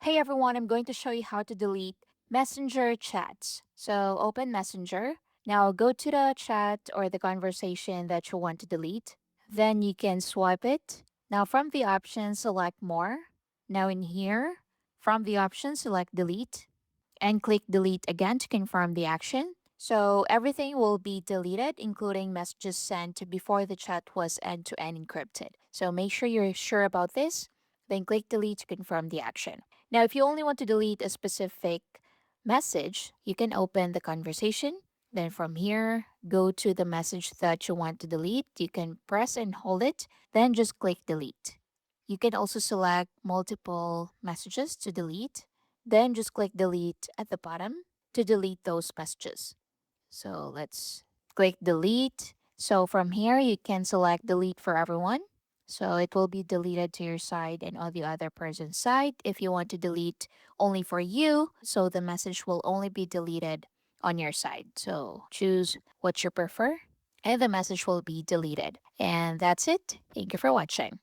Hey everyone, I'm going to show you how to delete Messenger chats. So open Messenger. Now go to the chat or the conversation that you want to delete. Then you can swipe it. Now from the options, select more. Now in here, from the options, select delete and click delete again to confirm the action. So everything will be deleted, including messages sent before the chat was end-to-end encrypted. So make sure you're sure about this, then click delete to confirm the action. Now, if you only want to delete a specific message, you can open the conversation. Then from here, go to the message that you want to delete. You can press and hold it, then just click delete. You can also select multiple messages to delete, then just click delete at the bottom to delete those messages. So let's click delete. So from here, you can select delete for everyone. So it will be deleted to your side and on the other person's side. If you want to delete only for you, so the message will only be deleted on your side. So choose what you prefer and the message will be deleted. And that's it. Thank you for watching.